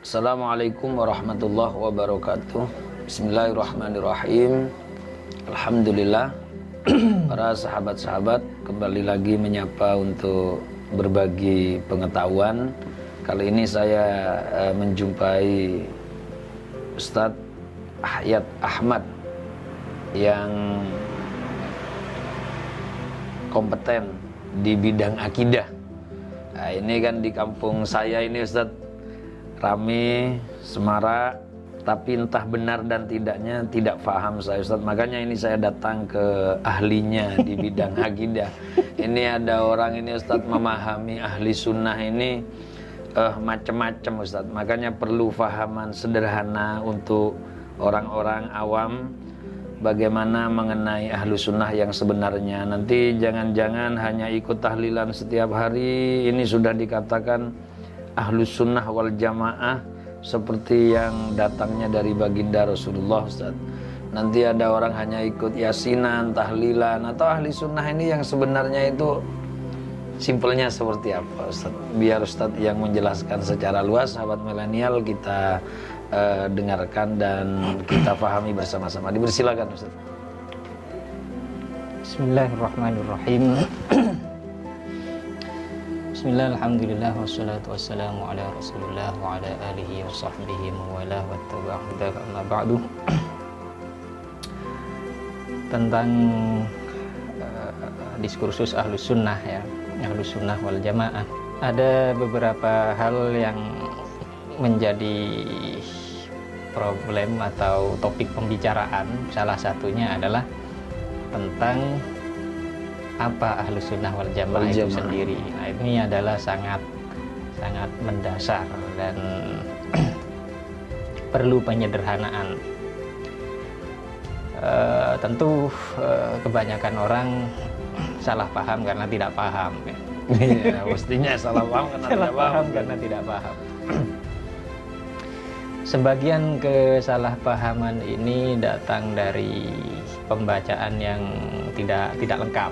Assalamualaikum warahmatullahi wabarakatuh. Bismillahirrahmanirrahim. Alhamdulillah. Para sahabat-sahabat, kembali lagi menyapa untuk berbagi pengetahuan. Kali ini saya menjumpai Ustadz Hayat Ahmad yang kompeten di bidang akidah. Nah, ini kan di kampung saya ini Ustadz rame, semarak, tapi entah benar dan tidaknya tidak paham saya Ustadz. Makanya ini saya datang ke ahlinya di bidang akidah. Ini ada orang ini Ustadz memahami ahli sunnah ini macam-macam Ustadz. Makanya perlu fahaman sederhana untuk orang-orang awam bagaimana mengenai ahlu sunnah yang sebenarnya. Nanti jangan-jangan hanya ikut tahlilan setiap hari. Ini sudah dikatakan ahlu sunnah wal jamaah seperti yang datangnya dari baginda Rasulullah Ustaz. Nanti ada orang hanya ikut yasinan, tahlilan, atau ahli sunnah ini yang sebenarnya itu simpelnya seperti apa Ustaz? Biar Ustaz yang menjelaskan secara luas, sahabat milenial kita dengarkan dan kita pahami bersama-sama. Dipersilakan Ustaz. Bismillahirrahmanirrahim. Bismillah, alhamdulillah, wassalatu wassalamu ala rasulillah wa ala alihi wa sahbihi mawalah wa taba'udah amma ba'du. Tentang diskursus ahlus sunnah ya, ahlus sunnah wal jamaah, ada beberapa hal yang menjadi problem atau topik pembicaraan. Salah satunya adalah tentang apa ahlus sunnah wal jamaah itu sendiri. Nah, ini adalah sangat mendasar dan perlu penyederhanaan. Tentu kebanyakan orang salah paham karena tidak paham. Iya, mestinya salah paham karena tidak paham. Sebagian kesalahpahaman ini datang dari pembacaan yang tidak lengkap.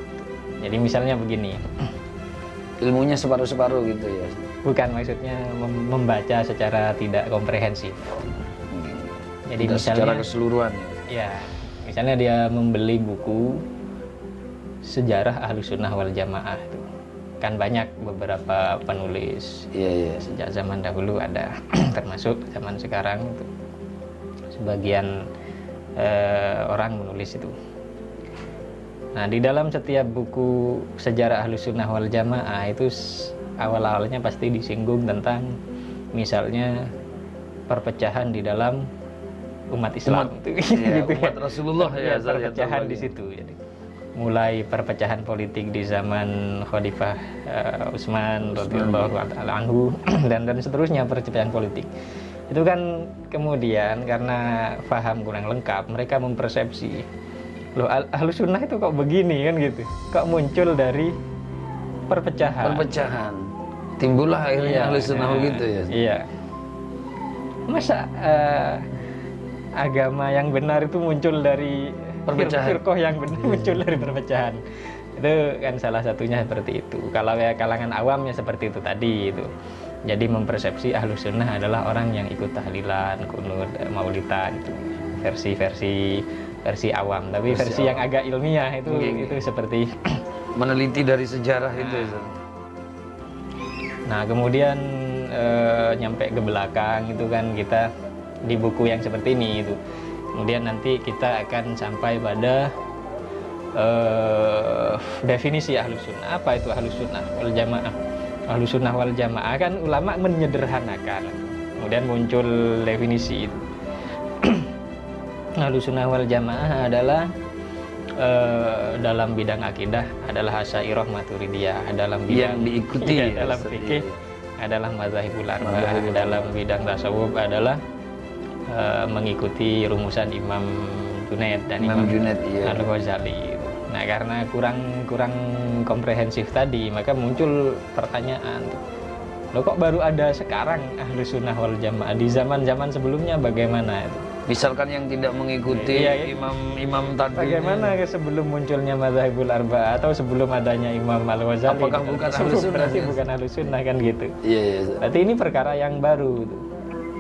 Jadi misalnya begini, ilmunya separuh-separuh gitu ya? Bukan, maksudnya membaca secara tidak komprehensif. Jadi tidak misalnya secara keseluruhan ya, misalnya dia membeli buku sejarah Ahlus Sunnah wal Jamaah itu. Kan banyak beberapa penulis. Iya. Sejak zaman dahulu ada, termasuk zaman sekarang itu. Sebagian orang menulis itu. Nah, di dalam setiap buku sejarah Ahlus Sunnah wal Jamaah itu awal-awalnya pasti disinggung tentang misalnya perpecahan di dalam umat Islam. Umat Rasulullah ya, perpecahan di situ. Jadi mulai perpecahan politik di zaman Khalifah Utsman radhiyallahu anhu dan seterusnya, perpecahan politik. Itu kan kemudian karena paham kurang lengkap, mereka mempersepsi, loh ahlus sunnah itu kok begini kan gitu, kok muncul dari perpecahan timbullah akhirnya ahlus sunnah gitu ya. Iya, masa agama yang benar itu muncul dari perpecahan, firqah yang benar muncul dari perpecahan. Itu kan salah satunya seperti itu. Kalau ya kalangan awam ya seperti itu tadi itu. Jadi mempersepsi ahlus sunnah adalah orang yang ikut tahlilan, kunut, maulidan itu. Versi awam, tapi versi yang agak ilmiah itu seperti meneliti dari sejarah itu. Nah, kemudian nyampe ke belakang itu kan kita di buku yang seperti ini itu. Kemudian nanti kita akan sampai pada definisi ahlus sunnah. Apa itu ahlus sunnah wal jamaah? Ahlus sunnah wal jamaah kan ulama menyederhanakan. Kemudian muncul definisi itu. Ahlus sunnah wal jamaah adalah dalam bidang akidah adalah Asy'ariyah Maturidiyah, dalam bidang yang diikuti dalam fikih adalah mazhabul arba'ah, dalam bidang tasawuf adalah mengikuti rumusan Imam Junaid dan Imam Junaid Al-Ghazali. Nah, karena kurang komprehensif tadi, maka muncul pertanyaan, loh kok baru ada sekarang ahlus sunnah wal jamaah, di zaman-zaman sebelumnya bagaimana itu? Misalkan yang tidak mengikuti imam tadi, bagaimana sebelum munculnya mazhabul arba'ah atau sebelum adanya Imam Al-Ghazali? Apakah bukan ahlus sunnah? Berarti bukan ahlus sunnah kan gitu. Iya. Berarti ini perkara yang baru.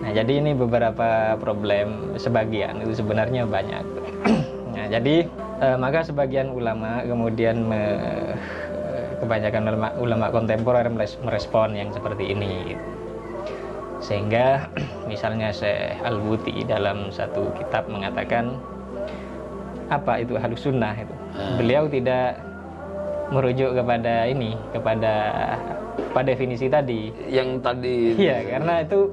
Nah, jadi ini beberapa problem, sebagian itu sebenarnya banyak. Nah, jadi maka sebagian ulama kemudian kebanyakan ulama kontemporer merespon yang seperti ini. Sehingga misalnya Syekh Al-Buti dalam satu kitab mengatakan apa itu Ahlus Sunnah itu. Beliau tidak merujuk kepada ini, pada definisi tadi. Yang tadi. Iya, karena itu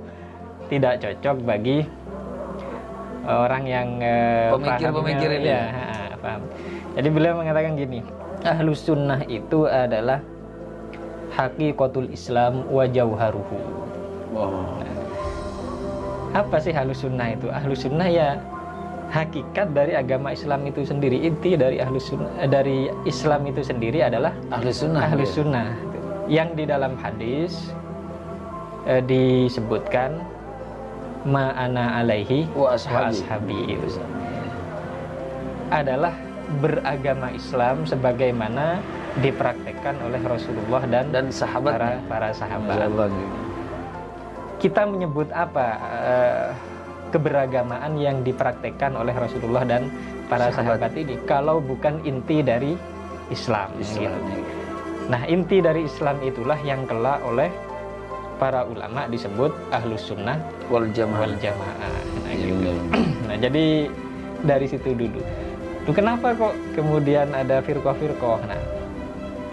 tidak cocok bagi orang yang pemikir ini. Ya, paham. Jadi beliau mengatakan gini, Ahlus Sunnah itu adalah haqiqatul Islam wa jauharuhu. Apa sih Ahlus Sunnah itu? Ahlus Sunnah ya hakikat dari agama Islam itu sendiri. Inti dari Ahlus Sunnah, dari Islam itu sendiri adalah Ahlus Sunnah. Ahlus Sunnah. Yang di dalam hadis disebutkan ma'ana alaihi wa ashabi itu adalah beragama Islam sebagaimana dipraktekkan oleh Rasulullah dan sahabat para sahabat. Kita menyebut apa keberagamaan yang dipraktekkan oleh Rasulullah dan para sahabat ini kalau bukan inti dari Islam. Gitu. Nah, inti dari Islam itulah yang kelak oleh para ulama disebut Ahlus Sunnah wal Jamaah. Nah, gitu. Nah, jadi dari situ dulu. Kenapa kok kemudian ada firqah-firqah? Nah,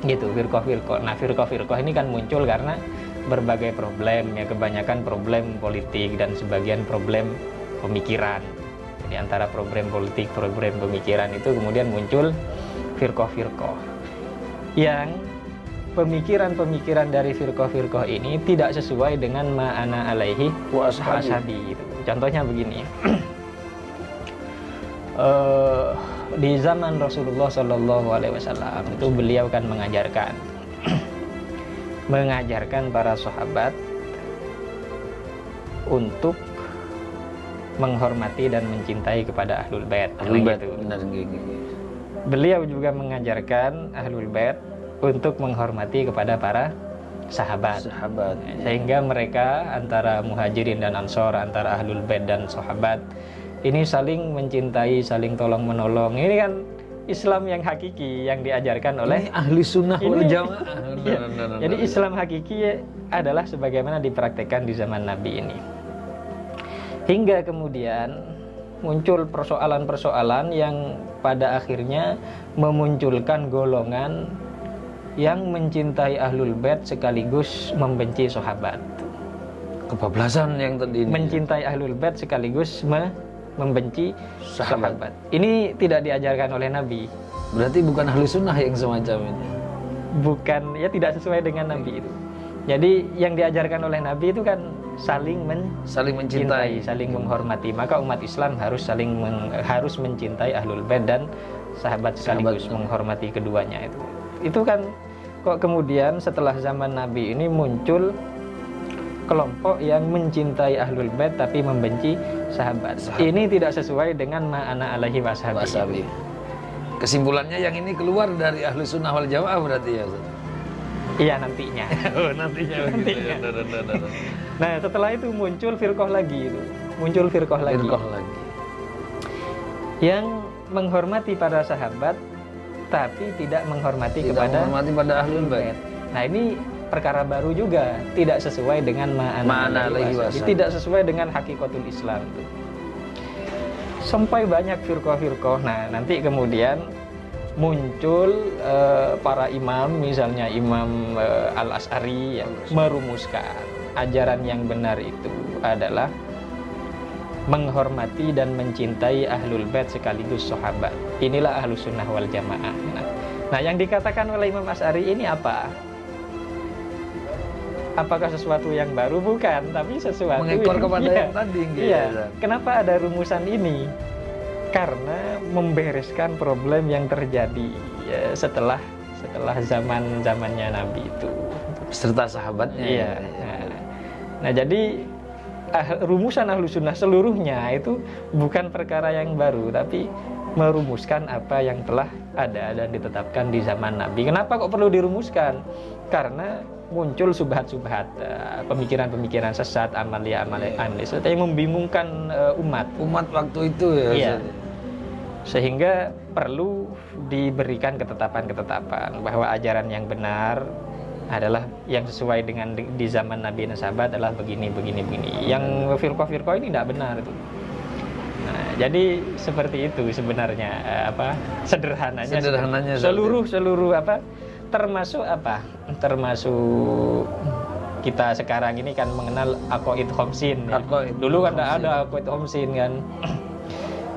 gitu, firqah-firqah. Nah, firqah-firqah ini kan muncul karena berbagai problem, ya kebanyakan problem politik dan sebagian problem pemikiran. Jadi antara problem politik, problem pemikiran itu kemudian muncul firqah-firqah. Yang pemikiran-pemikiran dari firqah-firqah ini tidak sesuai dengan ma'ana alaihi wa ashabi. Contohnya begini. Di zaman Rasulullah SAW itu beliau kan mengajarkan para sahabat untuk menghormati dan mencintai kepada Ahlul Bait. Beliau juga mengajarkan Ahlul Bait untuk menghormati kepada para sahabat. Sehingga mereka antara Muhajirin dan Ansor, antara Ahlul Bait dan sahabat ini saling mencintai, saling tolong menolong. Ini kan Islam yang hakiki yang diajarkan oleh Ahli Sunnah wal Jamaah. Jadi Islam hakiki adalah sebagaimana dipraktekkan di zaman Nabi ini. Hingga kemudian muncul persoalan-persoalan yang pada akhirnya memunculkan golongan yang mencintai Ahlul Bait sekaligus membenci sahabat. Kebablasan yang tadi ini. Mencintai Ahlul Bait sekaligus membenci sahabat. Ini tidak diajarkan oleh Nabi. Berarti bukan Ahli Sunnah yang semacam ini. Bukan, ya tidak sesuai dengan Nabi itu. Jadi yang diajarkan oleh Nabi itu kan saling mencintai, saling menghormati. Maka umat Islam harus mencintai Ahlul Bait dan sahabat sekaligus menghormati keduanya itu. Itu kan kok kemudian setelah zaman Nabi ini muncul kelompok yang mencintai Ahlul Bait tapi membenci sahabat. Ini tidak sesuai dengan ma'ana alaihi washabi. Kesimpulannya yang ini keluar dari Ahlus Sunnah wal Jamaah berarti ya Ustaz? Iya, nantinya. Nantinya. Nah, setelah itu muncul firqah lagi itu. Firqah lagi. Yang menghormati para sahabat tapi tidak menghormati kepada Ahlul Bait. Nah, ini perkara baru juga, tidak sesuai dengan ma'ana alaihi washabi. Tidak sesuai dengan hakikatul Islam itu. Sampai banyak firqah-firqah. Nah, nanti kemudian muncul para imam, misalnya Imam Al-Asy'ari yang merumuskan ajaran yang benar itu adalah menghormati dan mencintai Ahlul Bait sekaligus sahabat. Inilah Ahlus Sunnah wal Jamaah. Nah, yang dikatakan oleh Imam Asy'ari ini apa? Apakah sesuatu yang baru? Bukan, tapi sesuatu mengekor kepada yang tadi. Iya. Kenapa ada rumusan ini? Karena membereskan problem yang terjadi setelah zamannya Nabi itu serta sahabatnya. Iya. Nah, jadi rumusan Ahlus Sunnah seluruhnya itu bukan perkara yang baru, tapi merumuskan apa yang telah ada dan ditetapkan di zaman Nabi. Kenapa kok perlu dirumuskan? Karena muncul subhat-subhat, pemikiran-pemikiran sesat, amalia-amalia sesat yang membingungkan umat waktu itu ya. Iya. Sehingga perlu diberikan ketetapan-ketetapan bahwa ajaran yang benar adalah yang sesuai dengan di zaman Nabi dan sahabat adalah begini. Yang firqah-firqah ini tidak benar itu. Nah, jadi seperti itu sebenarnya sederhananya seluruh termasuk kita sekarang ini kan mengenal aqaid khamsin ya. Dulu kan ada aqaid khamsin kan.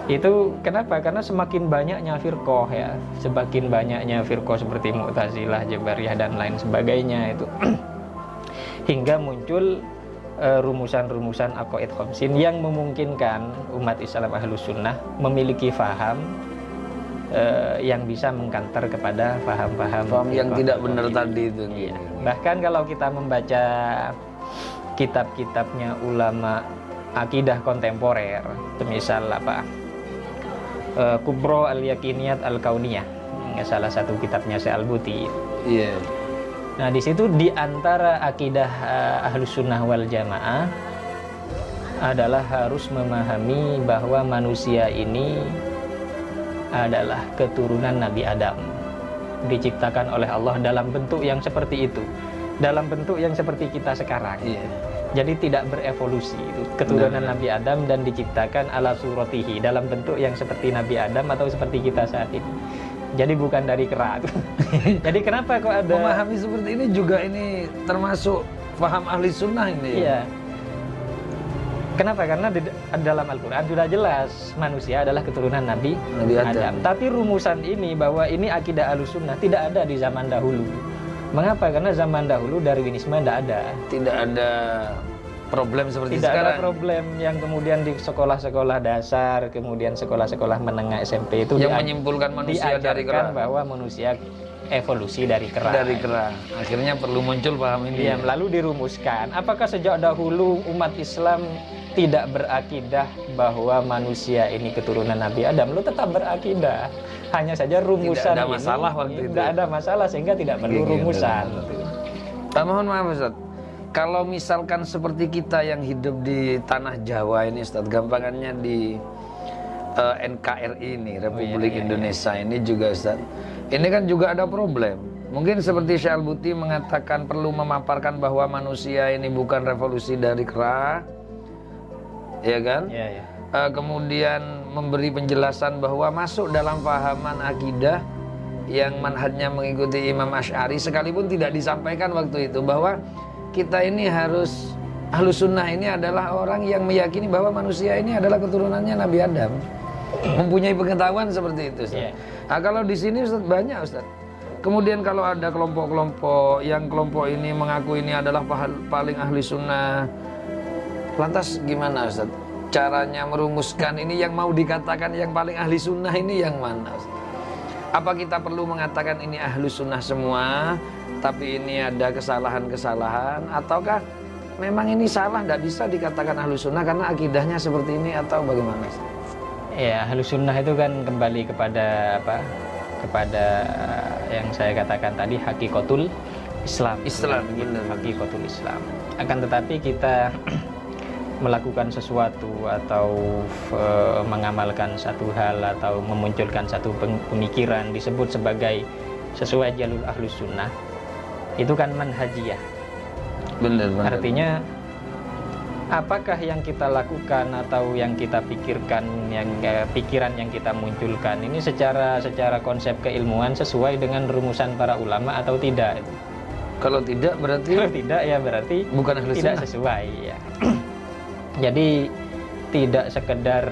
Itu kenapa? Karena semakin banyaknya firqah ya, semakin banyaknya firqah seperti Mu'tazilah, Jabariyah dan lain sebagainya itu hingga muncul rumusan-rumusan aqaid khamsin yang memungkinkan umat Islam Ahlus Sunnah memiliki faham yang bisa mengkanter kepada faham-faham yang tidak benar tadi itu. Iya. Bahkan kalau kita membaca kitab-kitabnya ulama akidah kontemporer, misal Kubro al-Yakiniyat al-Kauniyah, salah satu kitabnya Syalbuti. Iya. Nah, di situ di antara akidah Ahlus Sunnah wal Jamaah adalah harus memahami bahwa manusia ini adalah keturunan Nabi Adam, diciptakan oleh Allah dalam bentuk yang seperti itu, dalam bentuk yang seperti kita sekarang. Iya. Jadi tidak berevolusi, itu keturunan Nabi Adam dan diciptakan ala suratihi, dalam bentuk yang seperti Nabi Adam atau seperti kita saat ini. Jadi bukan dari kera. Jadi kenapa kok ada memahami seperti ini juga, ini termasuk paham ahli sunnah ini? Iya. Kenapa? Karena di dalam Al-Quran sudah jelas manusia adalah keturunan Nabi Adam. Tapi rumusan ini bahwa ini akidah Ahlussunnah tidak ada di zaman dahulu. Mengapa? Karena zaman dahulu Darwinisme tidak ada. Tidak ada problem seperti tidak sekarang. Tidak ada problem yang kemudian di sekolah-sekolah dasar, kemudian sekolah-sekolah menengah SMP itu yang menyimpulkan manusia dari kera, bahwa manusia evolusi dari kera. Dari kera. Akhirnya perlu muncul paham ini. Ya, lalu dirumuskan. Apakah sejak dahulu umat Islam tidak berakidah bahwa manusia ini keturunan Nabi Adam? Lu tetap berakidah. Hanya saja rumusan tidak ada masalah ini waktu itu. Tidak ada masalah sehingga tidak perlu rumusan. Mohon maaf Ustaz. Kalau misalkan seperti kita yang hidup di tanah Jawa ini Ustaz, gampangannya di NKRI ini, Republik Indonesia ini juga Ustaz. Ini kan juga ada problem. Mungkin seperti Syalbuti mengatakan perlu memaparkan bahwa manusia ini bukan revolusi dari kera, ya kan? Ya, ya. Kemudian memberi penjelasan bahwa masuk dalam pahaman akidah yang manhajnya mengikuti Imam Asy'ari, sekalipun tidak disampaikan waktu itu bahwa kita ini harus Ahlus Sunnah ini adalah orang yang meyakini bahwa manusia ini adalah keturunannya Nabi Adam. Mempunyai pengetahuan seperti itu Ustaz. Nah, kalau di sini Ustaz banyak Ustaz. Kemudian kalau ada kelompok-kelompok yang kelompok ini mengaku ini adalah paling ahli sunnah, lantas gimana Ustaz? Caranya merumuskan ini yang mau dikatakan yang paling ahli sunnah ini yang mana Ustaz? Apa kita perlu mengatakan ini ahli sunnah semua, tapi ini ada kesalahan-kesalahan, ataukah memang ini salah, tidak bisa dikatakan ahli sunnah karena akidahnya seperti ini, atau bagaimana Ustaz? Ya, ahli sunnah itu kan kembali kepada apa? Kepada yang saya katakan tadi, hakikatul Islam. Benar. Hakikatul Islam. Akan tetapi kita melakukan sesuatu atau mengamalkan satu hal atau memunculkan satu pemikiran disebut sebagai sesuai jalur Ahlus Sunnah, itu kan manhajiyah. Benar. Artinya apakah yang kita lakukan atau yang kita pikirkan, pikiran yang kita munculkan ini secara konsep keilmuan sesuai dengan rumusan para ulama atau tidak? Kalau tidak berarti? Kalau tidak ya berarti bukan ahli tidak sunnah. Sesuai ya. Jadi tidak sekedar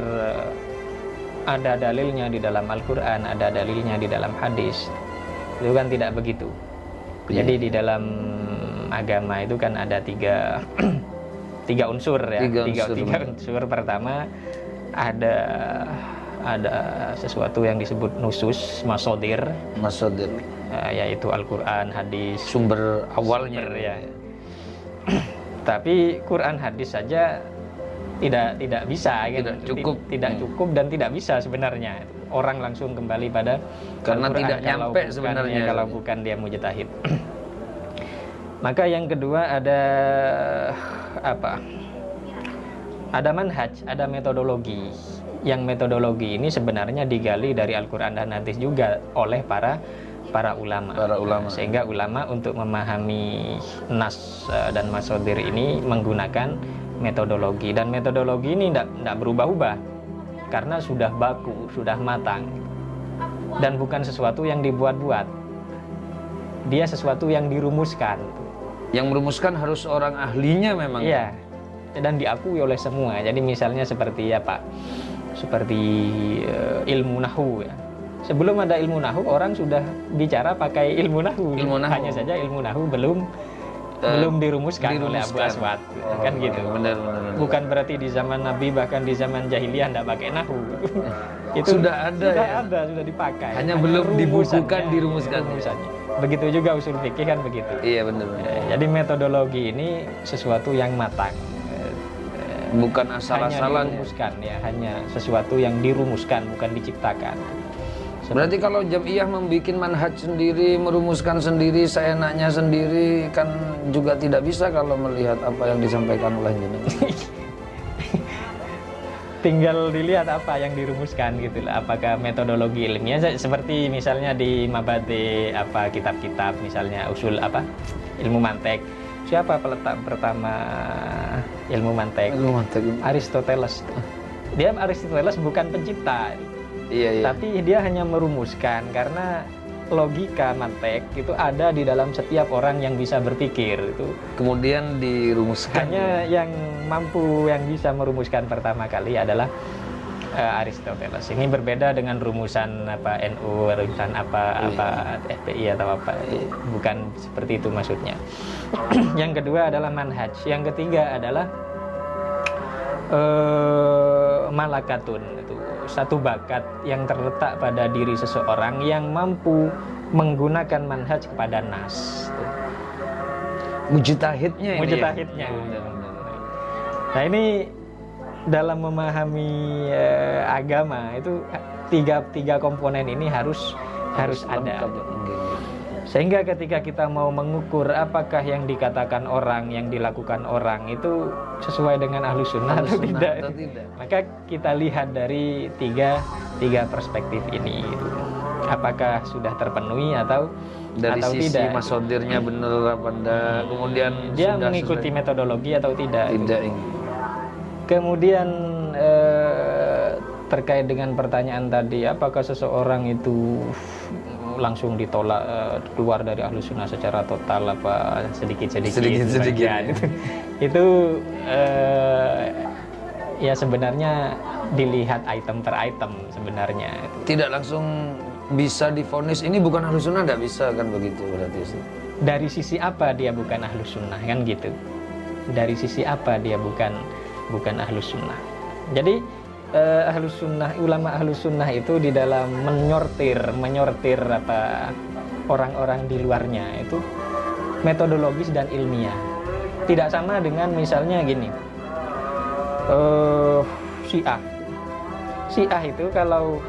ada dalilnya di dalam Al-Quran, ada dalilnya di dalam hadis, itu kan tidak begitu. Jadi di dalam agama itu kan ada tiga unsur ya. Tiga unsur. Pertama ada sesuatu yang disebut nusus, masodir, yaitu Al-Quran, hadis, sumber awalnya ya. Tapi Quran, hadis saja tidak bisa, tidak gitu. cukup. Tidak cukup dan tidak bisa sebenarnya. orang langsung kembali pada Karena Al-Quran tidak nyampe sebenarnya. kalau bukan dia mujtahid. Maka yang kedua ada apa? Ada manhaj, ada metodologi. Yang metodologi ini sebenarnya digali dari Al-Quran dan hadis juga oleh para ulama. Sehingga ulama untuk memahami nas dan masodir ini menggunakan metodologi, dan metodologi ini tidak berubah-ubah karena sudah baku, sudah matang, dan bukan sesuatu yang dibuat-buat. Dia sesuatu yang dirumuskan. Yang merumuskan harus orang ahlinya memang. Iya, dan diakui oleh semua. Jadi misalnya seperti apa? Seperti ilmu nahwu ya. Sebelum ada ilmu nahwu, orang sudah bicara pakai ilmu nahwu. Hanya saja ilmu nahwu belum dirumuskan oleh Abu Aswad. Kan gitu. Benar. Bukan berarti di zaman Nabi, bahkan di zaman jahiliyah tidak pakai nahwu. Itu sudah sudah dipakai. Hanya belum dibukukan, dirumuskan. Begitu juga usul fikih kan begitu. Iya benar. Jadi metodologi ini sesuatu yang matang. Bukan asal-asalan. Hanya dirumuskan ya, hanya sesuatu yang dirumuskan, bukan diciptakan. Berarti kalau Jam'iyah membuat manhaj sendiri, merumuskan sendiri, seenaknya sendiri, kan juga tidak bisa kalau melihat apa yang disampaikan oleh jenengan. Tinggal dilihat apa yang dirumuskan gitu lah. Apakah metodologi ilmiah seperti misalnya di mabade apa kitab-kitab misalnya usul apa ilmu mantek. Siapa peletak pertama ilmu mantek? Aristoteles. Aristoteles bukan pencipta. Iya. Tapi dia hanya merumuskan karena logika mantek itu ada di dalam setiap orang yang bisa berpikir itu. Kemudian dirumuskan. Hanya yang mampu yang bisa merumuskan pertama kali adalah Aristoteles. Ini berbeda dengan rumusan apa NU, rumusan apa FPI atau apa. Bukan seperti itu maksudnya. Yang kedua adalah manhaj. Yang ketiga adalah malakatun, itu satu bakat yang terletak pada diri seseorang yang mampu menggunakan manhaj kepada nas. Mujtahidnya. Nah ini dalam memahami agama itu tiga komponen ini harus ada. Sehingga ketika kita mau mengukur apakah yang dikatakan orang, yang dilakukan orang itu sesuai dengan ahlu sunnah atau tidak, maka kita lihat dari tiga perspektif ini gitu. Apakah sudah terpenuhi atau dari sisi tidak. masodirnya benar apa enggak, kemudian dia mengikuti metodologi atau tidak. Kemudian terkait dengan pertanyaan tadi, apakah seseorang itu langsung ditolak keluar dari ahlu sunnah secara total apa sedikit-sedikit ya. Itu ya sebenarnya dilihat item per item sebenarnya. Tidak langsung bisa divonis ini bukan ahlu sunnah, tidak bisa kan begitu berarti. Dari sisi apa dia bukan ahlu sunnah kan gitu. Dari sisi apa dia bukan ahlu sunnah. Jadi ahlus sunnah, ulama ahlus sunnah itu di dalam menyortir apa orang-orang di luarnya itu metodologis dan ilmiah. Tidak sama dengan misalnya gini, Syiah itu kalau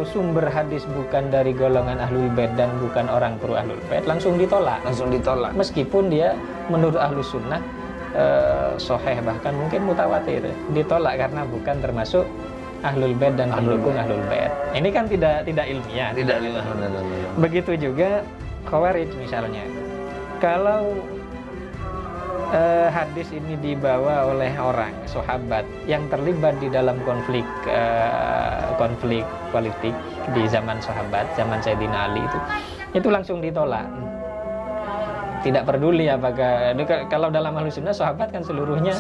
sumber hadis bukan dari golongan ahlul bait dan bukan orang pro ahlul bait langsung ditolak. Meskipun dia menurut ahlus sunnah soheh bahkan mungkin mutawatir, ditolak karena bukan termasuk ahlul bait dan pendukung ahlul bait. Ini kan tidak ilmiah. Begitu juga Khawarij misalnya. Kalau hadis ini dibawa oleh orang sahabat yang terlibat di dalam konflik politik di zaman sahabat, zaman Sayyidina Ali itu langsung ditolak. Tidak peduli apakah kalau dalam ahlus sunnah sahabat kan seluruhnya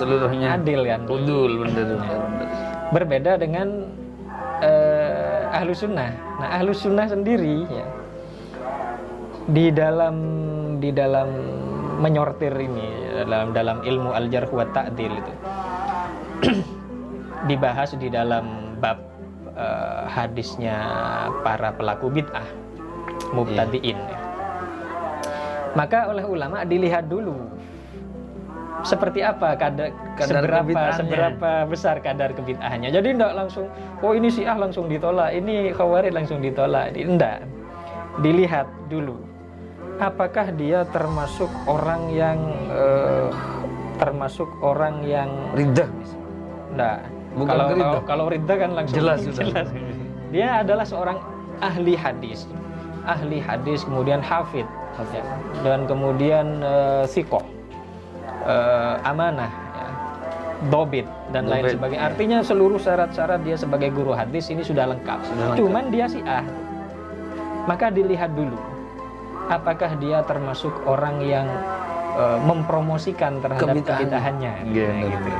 adil kan. Betul. Berbeda dengan ahlus sunnah. Nah ahlus sunnah sendiri ya, di dalam menyortir ini dalam ilmu al-jarh wa ta'dil itu dibahas di dalam bab hadisnya para pelaku bid'ah mubtadi'in ya. Maka oleh ulama dilihat dulu seperti apa Kadar seberapa kebid'ahannya. besar kadar kebid'ahannya. Jadi tidak langsung oh ini Syiah langsung ditolak, ini Khawarij langsung ditolak. Tidak. Dilihat dulu apakah dia termasuk orang yang Riddah. enggak. Bukan riddah. Kalau riddah kan langsung Jelas sudah. Dia adalah seorang ahli hadis, kemudian hafid, ya. Dan kemudian thiqah, amanah, ya. Dobit dan lain Dobit, sebagainya. ya. Artinya seluruh syarat-syarat dia sebagai guru hadis ini sudah lengkap. Cuman dia Syiah. Maka dilihat dulu apakah dia termasuk orang yang mempromosikan terhadap kebid'ahannya. Gitu.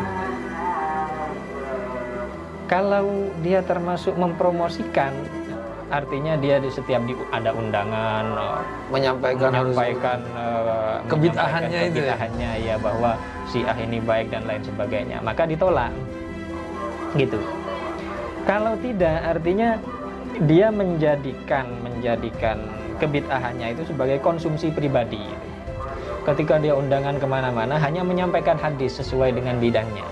Kalau dia termasuk mempromosikan, artinya dia di setiap ada undangan menyampaikan kebid'ahannya itu ya, bahwa Syiah ini baik dan lain sebagainya, maka ditolak. Gitu. Kalau tidak, artinya dia menjadikan kebid'ahannya itu sebagai konsumsi pribadi. Ketika dia undangan kemana-mana hanya menyampaikan hadis sesuai dengan bidangnya,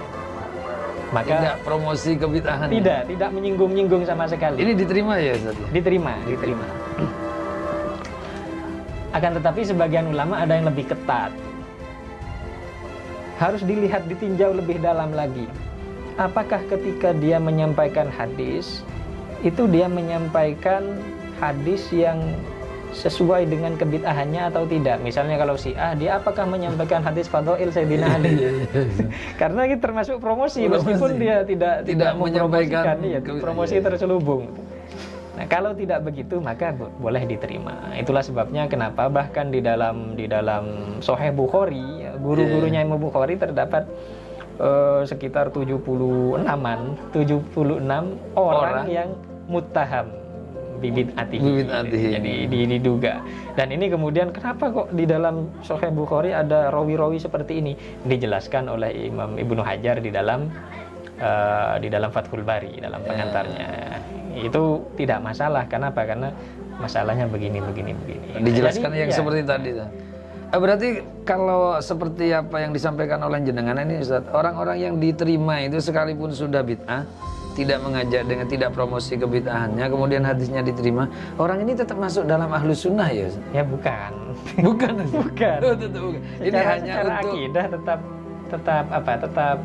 maka tidak promosi kebid'ahan. Tidak menyinggung-nyinggung sama sekali. Ini diterima ya Ustaz? Diterima. Akan tetapi sebagian ulama ada yang lebih ketat. Harus dilihat, ditinjau lebih dalam lagi. Apakah ketika dia menyampaikan hadis, itu dia menyampaikan hadis yang sesuai dengan kebid'ahannya atau tidak? Misalnya kalau Syiah, dia apakah menyampaikan hadis Fadhail Sayyidina Ali? Karena ini termasuk promosi, meskipun dia tidak menyampaikan promosi terselubung. Nah, kalau tidak begitu maka boleh diterima. Itulah sebabnya kenapa bahkan di dalam Sahih Bukhari, guru-gurunya Imam Bukhari terdapat sekitar 76 orang yang muttaham bibid'atihi. Jadi diduga. Dan ini kemudian kenapa kok di dalam Sahih Bukhari ada rawi-rawi seperti ini? Dijelaskan oleh Imam Ibnu Hajar di dalam Fathul Bari, dalam pengantarnya. Itu tidak masalah. Kenapa? Karena masalahnya begini. Dijelaskan jadi, yang seperti tadi. Berarti kalau seperti apa yang disampaikan oleh jenengan ini Ustaz, orang-orang yang diterima itu sekalipun sudah bid'ah, tidak mengajak dengan tidak promosi kebid'ahannya, kemudian hadisnya diterima, orang ini tetap masuk dalam ahlus sunnah ya Ustaz? Ya bukan. Bukan. Bukan. Bukan. Ini hanya secara untuk akidah tetap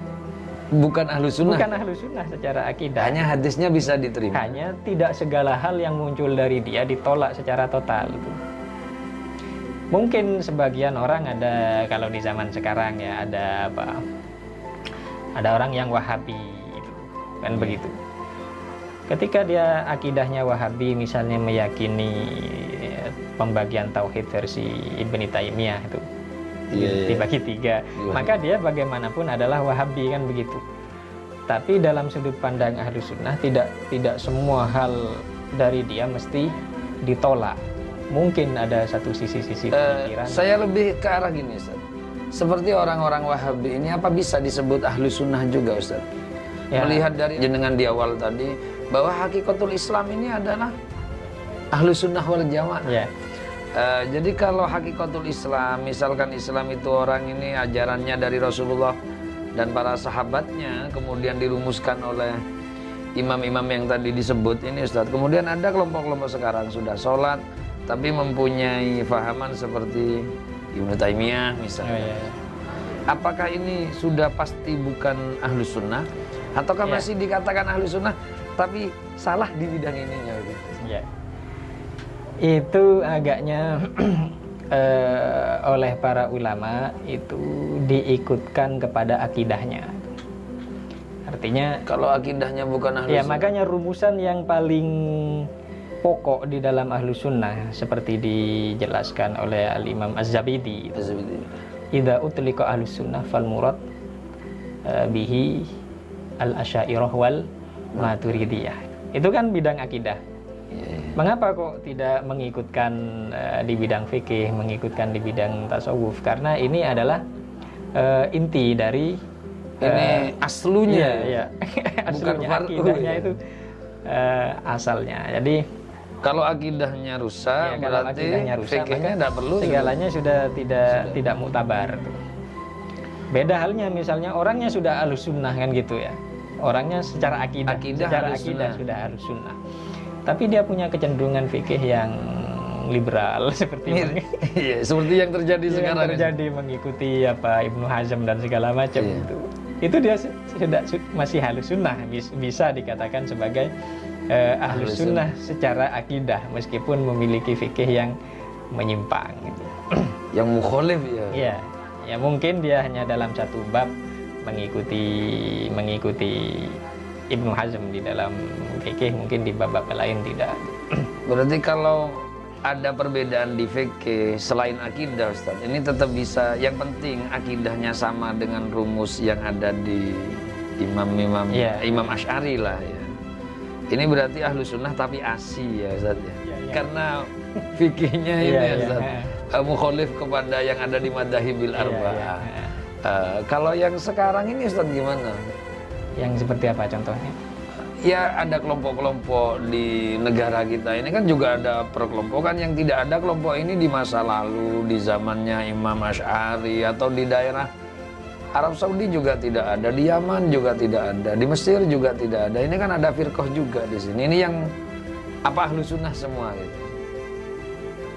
bukan ahlus sunnah. Bukan ahlus sunnah secara akidah. Hanya hadisnya bisa diterima. Hanya tidak segala hal yang muncul dari dia ditolak secara total. Mungkin sebagian orang ada, kalau di zaman sekarang ya ada orang yang Wahabi gitu, kan begitu. Ketika dia akidahnya Wahabi, misalnya meyakini pembagian tauhid versi Ibnu Taimiyah itu dibagi 3, maka dia bagaimanapun adalah Wahabi, kan begitu. Tapi dalam sudut pandang Ahlus Sunnah tidak semua hal dari dia mesti ditolak. Mungkin ada satu sisi pemikiran. Saya lebih ke arah gini Ustaz. Seperti orang-orang Wahabi ini apa bisa disebut Ahlus Sunnah juga Ustaz? Ya. Melihat dari jenengan di awal tadi bahwa hakikatul Islam ini adalah Ahlus Sunnah wal Jamaah. Ya. Jadi kalau hakikatul Islam, misalkan Islam itu orang ini ajarannya dari Rasulullah dan para sahabatnya, kemudian dirumuskan oleh imam-imam yang tadi disebut ini Ustaz. Kemudian ada kelompok-kelompok sekarang sudah sholat tapi mempunyai fahaman seperti Ibnu Taimiyah misalnya. Apakah ini sudah pasti bukan Ahlus Sunnah? Ataukah masih dikatakan Ahlus Sunnah tapi salah di bidang ininya gitu? Ya. Itu agaknya oleh para ulama itu diikutkan kepada akidahnya. Artinya kalau akidahnya bukan Ahlus Sunnah. Ya, Sunnah. makanya rumusan yang paling pokok di dalam Ahlus Sunnah seperti dijelaskan oleh Al-Imam Az-Zabidi. Idza utliqa Ahlus Sunnah fal murad bihi al-Asy'ariyah wal Maturidiyah. Itu kan bidang akidah. Mengapa kok tidak mengikutkan di bidang fikih, mengikutkan di bidang tasawuf? Karena ini adalah inti dari ini aslunya. Ya. Aslunya akidahnya itu asalnya. Jadi kalau akidahnya rusak, berarti fikihnya tidak perlu. Segalanya sudah tidak muktabar. Beda halnya misalnya orangnya sudah ahlus sunnah kan gitu ya. Orangnya secara akidah sudah ahlus sunnah. Tapi dia punya kecenderungan fikih yang liberal seperti iya, seperti yang terjadi sekarang. Terjadi mengikuti apa Ibnu Hazm dan segala macam itu. Itu dia sudah masih ahlus sunnah, bisa dikatakan sebagai ahlus sunnah secara akidah meskipun memiliki fikih yang menyimpang gitu. Yang mukhalif ya. Iya. Ya mungkin dia hanya dalam satu bab mengikuti Ibnu Hazm di dalam fikih, mungkin di bab-bab lain tidak. Berarti kalau ada perbedaan di fikih selain akidah Ustaz, ini tetap bisa, yang penting akidahnya sama dengan rumus yang ada di Imam Asy'ari lah ya. Ini berarti ahlus sunnah tapi asi ya Ustaz ya. Karena fikihnya ini ya Ustaz, mukhalif kepada yang ada di madhahibil arba'ah. Kalau yang sekarang ini Ustaz gimana? Yang seperti apa contohnya? Ya ada kelompok-kelompok di negara kita ini kan juga ada perkelompokan yang tidak ada kelompok ini di masa lalu, di zamannya Imam Asy'ari, atau di daerah Arab Saudi juga tidak ada, di Yaman juga tidak ada, di Mesir juga tidak ada. Ini kan ada firqah juga di sini. Ini yang apa ahlus sunnah semua gitu.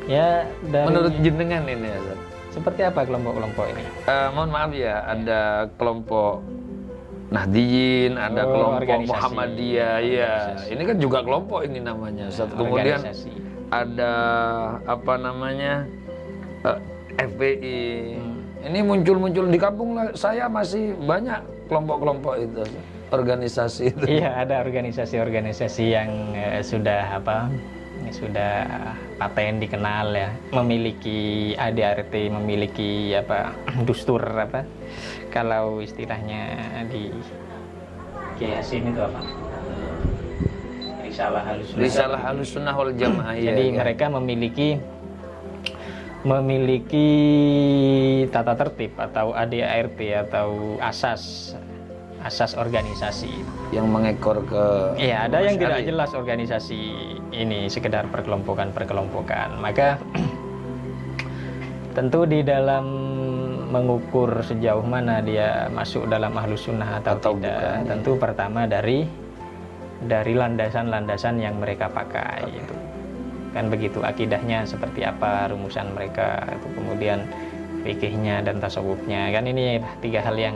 Ya, menurut jenengan ini ya Ustaz. Seperti apa kelompok-kelompok ini? Mohon maaf ya, ada kelompok Nahdiyin, ada kelompok Muhammadiyah, ya. Ini kan juga kelompok ini namanya Ustaz. Kemudian ada apa namanya FPI. Ini muncul-muncul di kampung saya masih banyak kelompok-kelompok itu, organisasi itu. Iya, ada organisasi-organisasi yang sudah paten dikenal ya, memiliki ADRT, memiliki dustur kalau istilahnya di Yasin itu apa? Risalah Ahlus Sunnah wal Jamaah. Jadi mereka memiliki tata tertib atau ADART atau asas organisasi yang mengekor ke. Iya, ada yang tidak jelas organisasi ini, sekedar perkelompokan. Maka tentu di dalam mengukur sejauh mana dia masuk dalam ahlus sunnah atau tidak, bukan, tentu pertama dari landasan-landasan yang mereka pakai itu. Kan begitu, akidahnya seperti apa, rumusan mereka itu, kemudian fikihnya dan tasawufnya. Kan ini tiga hal yang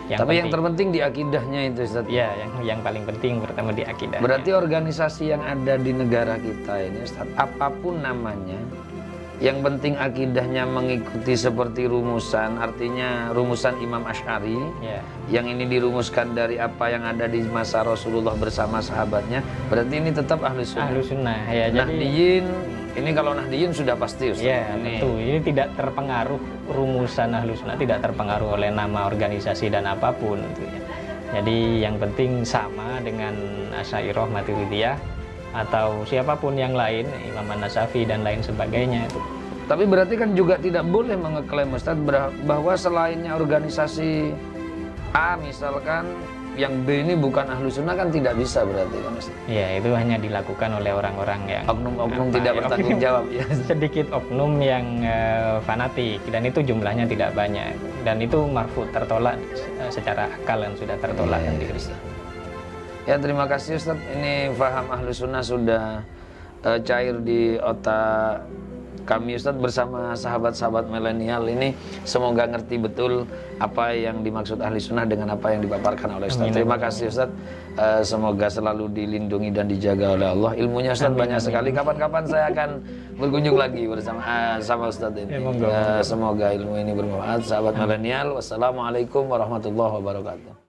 tapi penting. Yang terpenting di akidahnya itu Ustaz. Ya, yang paling penting pertama di akidah. Berarti organisasi yang ada di negara kita ini Ustaz, apapun namanya, yang penting akidahnya mengikuti seperti rumusan, artinya rumusan Imam Asy'ari, yang ini dirumuskan dari apa yang ada di masa Rasulullah bersama sahabatnya, berarti ini tetap ahlus sunnah. Ahlus sunnah ya. Nahdiyin, ini kalau Nahdiyin sudah pasti Ustaz. Ya, tentu ini tidak terpengaruh, rumusan ahlus sunnah tidak terpengaruh oleh nama organisasi dan apapun gitu ya. Jadi yang penting sama dengan Asy'ariyah, Maturidiyah atau siapapun yang lain, Imam An-Nasafi dan lain sebagainya itu. Tapi berarti kan juga tidak boleh mengeklaim Ustaz bahwa selainnya organisasi A misalkan yang B ini bukan ahlus sunnah, kan tidak bisa berarti kan Ustaz? Ya, itu hanya dilakukan oleh orang-orang yang oknum-oknum tidak bertanggung jawab ya. Sedikit oknum yang fanatik, dan itu jumlahnya tidak banyak, dan itu marfu, tertolak secara akal, yang sudah tertolak sendiri. Ya, terima kasih Ustaz. Ini faham ahlus sunnah sudah cair di otak kami Ustaz bersama sahabat-sahabat milenial ini. Semoga ngerti betul apa yang dimaksud ahli sunnah dengan apa yang dipaparkan oleh Ustaz. Terima kasih Ustaz. Semoga selalu dilindungi dan dijaga oleh Allah. Ilmunya Ustaz banyak sekali. Kapan-kapan saya akan berkunjung lagi sama Ustaz ini. Semoga ilmu ini bermanfaat. Sahabat milenial, wassalamualaikum warahmatullahi wabarakatuh.